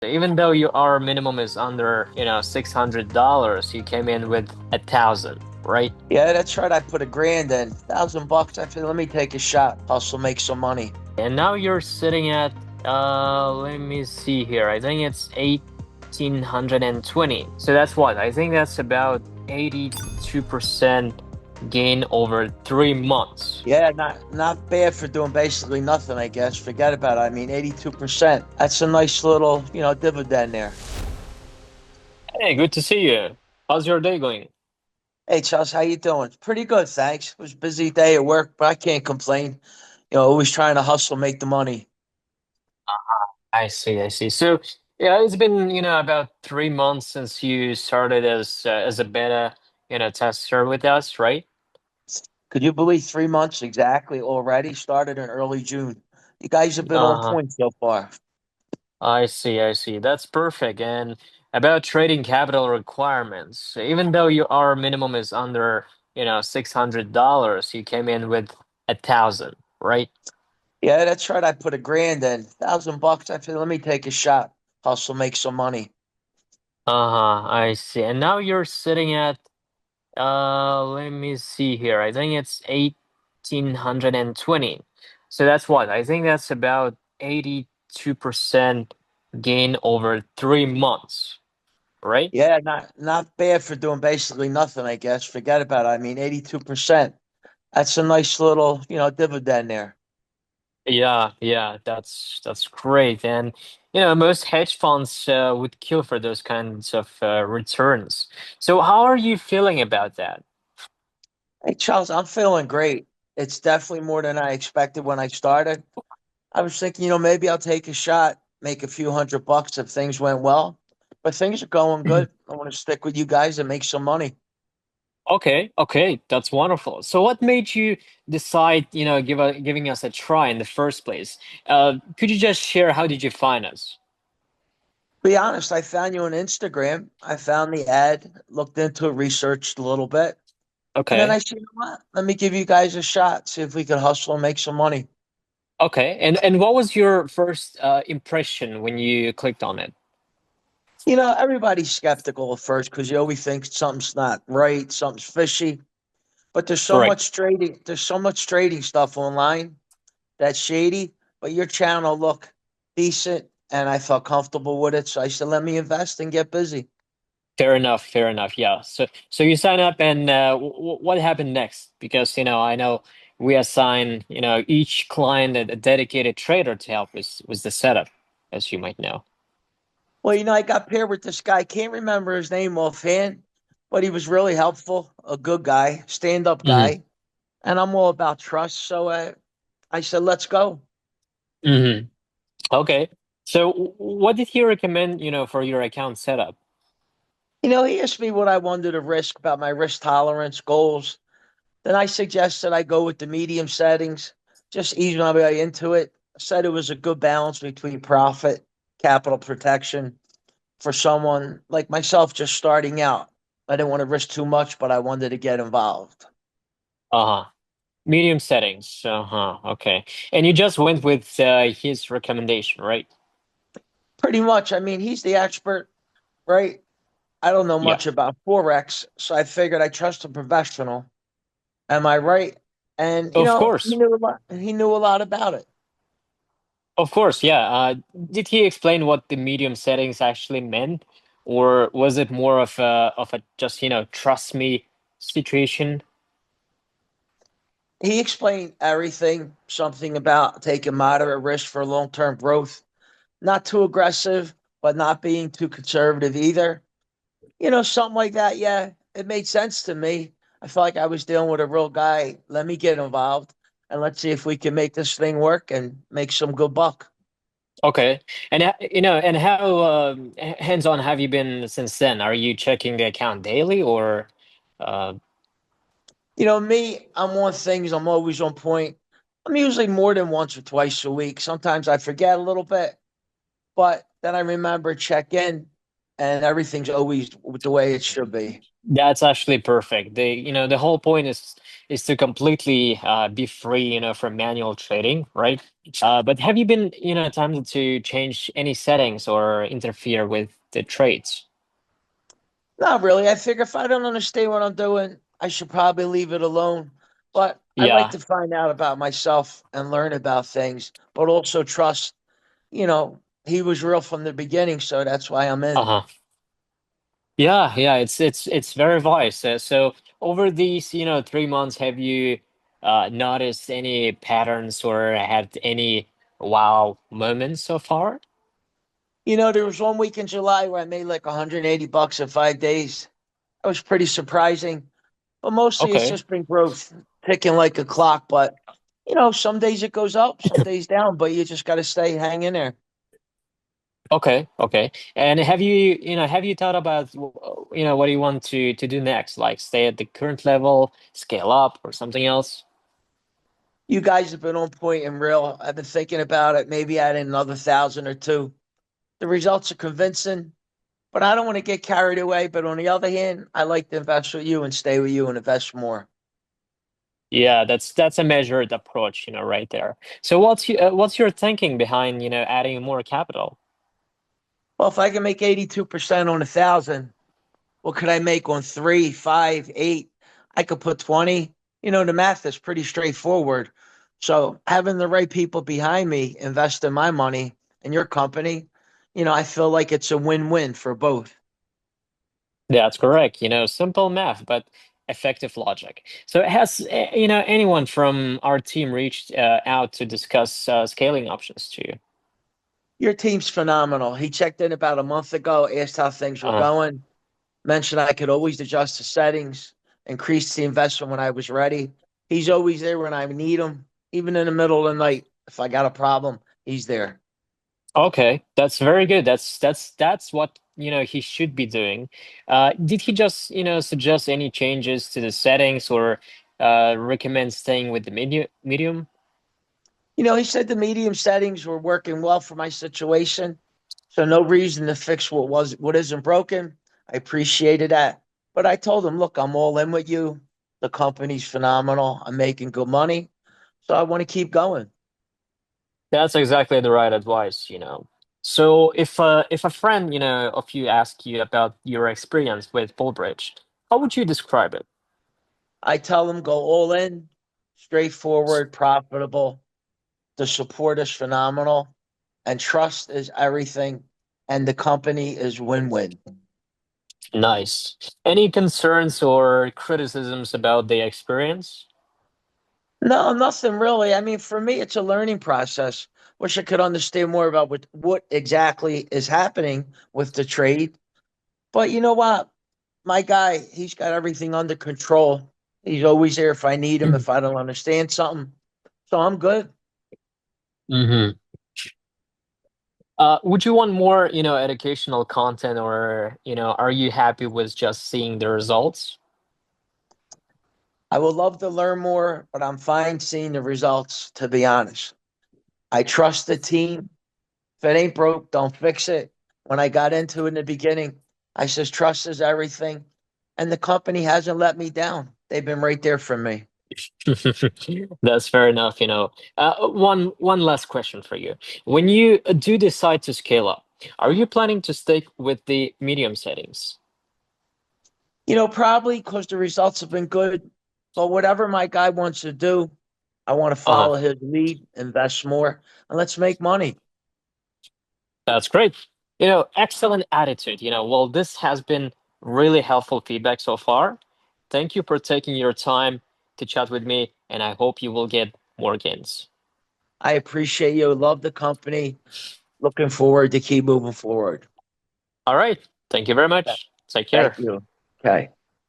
Even though our minimum is under, $600, you came in with 1,000, right? Yeah, that's right. I put a grand in, $1,000. I said, let me take a shot, hustle, make some money. And now you're sitting at, let me see here. I think it's 1,820. So that's what? I think that's about 82% gain over 3 months. Yeah, not bad for doing basically nothing, I guess. Forget about it. I mean, 82%. That's a nice little, dividend there. Hey, good to see you. How's your day going? Hey, Charles, how you doing? Pretty good, thanks. It was a busy day at work, but I can't complain. Always trying to hustle, make the money. I see, I see. So, yeah, it's been, about 3 months since you started as a beta, tester with us, right? Could you believe 3 months exactly already? Started in early June. You guys have been on Uh-huh. point so far. I see, I see. That's perfect. And about trading capital requirements, even though our minimum is under, $600, you came in with 1,000, right? Yeah, that's right. I put a grand in, $1,000. I said, let me take a shot, hustle, make some money. Uh-huh, I see. And now you're sitting at, let me see here. I think it's 1,820. So that's what? I think that's about 82% gain over 3 months, right? Yeah, not bad for doing basically nothing, I guess. Forget about it. I mean, 82%. That's a nice little, dividend there. Yeah, yeah, that's great. And most hedge funds would kill for those kinds of returns. So how are you feeling about that? Hey, Charles, I'm feeling great. It's definitely more than I expected when I started. I was thinking, maybe I'll take a shot, make a few $100 if things went well. But things are going good. I want to stick with you guys and make some money. Okay, okay, that's wonderful. So what made you decide, giving us a try in the first place? Could you just share how did you find us? Be honest, I found you on Instagram. I found the ad, looked into it, researched a little bit. And then I Okay. said, you know what? Let me give you guys a shot, see if we could hustle and make some money. Okay. And what was your first impression when you clicked on it? Everybody's skeptical at first because you always think something's not right, something's fishy. But Correct. there's so much trading stuff online that's shady. But your channel looked decent and I felt comfortable with it. So I said, let me invest and get busy. Fair enough, fair enough. Yeah. So you sign up and what happened next? Because, I know we assign, each client a dedicated trader to help with the setup, as you might know. Well, I got paired with this guy. Can't remember his name offhand, but he was really helpful, a good guy, stand up Hmm. guy. And I'm all about trust. So I said, let's go. Hmm. Okay. So what did he recommend, for your account setup? He asked me what I wanted to risk about my risk tolerance goals. Then I suggested I go with the medium settings, just ease my way into it. Said it was a good balance between profit, capital protection for someone like myself just starting out. I didn't want to risk too much, but I wanted to get involved. Uh-huh. Medium settings. Uh-huh. Okay. And you just went with his recommendation, right? Pretty much. I mean, he's the expert, right? I don't know Yeah. much about forex, so I figured I trust a professional. Am I right? And Of he course. knew a lot. He knew a lot about it. Of course, yeah. Did he explain what the medium settings actually meant, or was it more of a just, trust me situation? He explained everything, something about taking moderate risk for long-term growth, not too aggressive, but not being too conservative either. Something like that. Yeah, it made sense to me. I felt like I was dealing with a real guy. Let me get involved and let's see if we can make this thing work and make some good buck. Okay. And and how hands-on have you been since then? Are you checking the account daily or uh Me, I'm on things. I'm always on point. I'm usually more than once or twice a week. Sometimes I forget a little bit, but then I remember check in. and everything's always the way it should be. That's actually perfect. The whole point is to completely be free, from manual trading, right? But have you been, tempted to change any settings or interfere with the trades? Not really. I figure if I don't understand what I'm doing, I should probably leave it alone. But I like Yeah. to find out about myself and learn about things, but also trust, he was real from the beginning, so that's why I'm in. Uh-huh. Yeah, yeah, it's very wise. So over these, 3 months, have you noticed any patterns or had any wow moments so far? There was one week in July where I made like 180 bucks in 5 days. That was pretty surprising. But mostly it's Okay. just been growth, ticking like a clock. But some days it goes up, some days down, but you just got to stay hang in there. Okay, okay. And have you thought about, what do you want to do next? Like stay at the current level, scale up, or something else? You guys have been on point and real. I've been thinking about it, maybe adding another 1,000 or two. The results are convincing, but I don't want to get carried away. But on the other hand, I like to invest with you and stay with you and invest more. Yeah, that's a measured approach, right there. So what's your thinking behind, adding more capital? Well, if I can make 82% on 1,000, what could I make on three, five, eight? I could put 20. The math is pretty straightforward. So having the right people behind me invest in my money and your company, I feel like it's a win-win for both. That's correct. Simple math, but effective logic. So has anyone from our team reached out to discuss scaling options to you? Your team's phenomenal. He checked in about a month ago, asked how things were Uh, going, mentioned I could always adjust the settings, increase the investment when I was ready. He's always there when I need him, even in the middle of the night. If I got a problem, he's there. okay, that's very good. That's what he should be doing. Did he just suggest any changes to the settings or recommend staying with the medium? He said the medium settings were working well for my situation. So no reason to fix what isn't broken. I appreciated that. But I told him, look, I'm all in with you. The company's phenomenal. I'm making good money. So I want to keep going. That's exactly the right advice. So if a friend, of you ask you about your experience with Bullbridge, how would you describe it? I tell them go all in, straightforward, profitable. The support is phenomenal, and trust is everything. And the company is win-win. Nice. Any concerns or criticisms about the experience? No, nothing really. I mean, for me, it's a learning process. Wish I could understand more about what exactly is happening with the trade. But you know what? My guy, he's got everything under control. He's always there if I need him, if I don't understand something. So I'm good. Hmm. Would you want more, educational content or, are you happy with just seeing the results? I would love to learn more, but I'm fine seeing the results, to be honest. I trust the team. If it ain't broke, don't fix it. When I got into it in the beginning, I says trust is everything. And the company hasn't let me down. They've been right there for me. That's fair enough. One last question for you. When you do decide to scale up, are you planning to stick with the medium settings? Probably because the results have been good. But whatever my guy wants to do, I want to Uh-huh. follow his lead, invest more, and let's make money. That's great. Excellent attitude. Well, this has been really helpful feedback so far. Thank you for taking your time to chat with me, and I hope you will get more gains. I appreciate you. Love the company. Looking forward to keep moving forward. All right. Thank you very much. Take Thank care. you. Okay.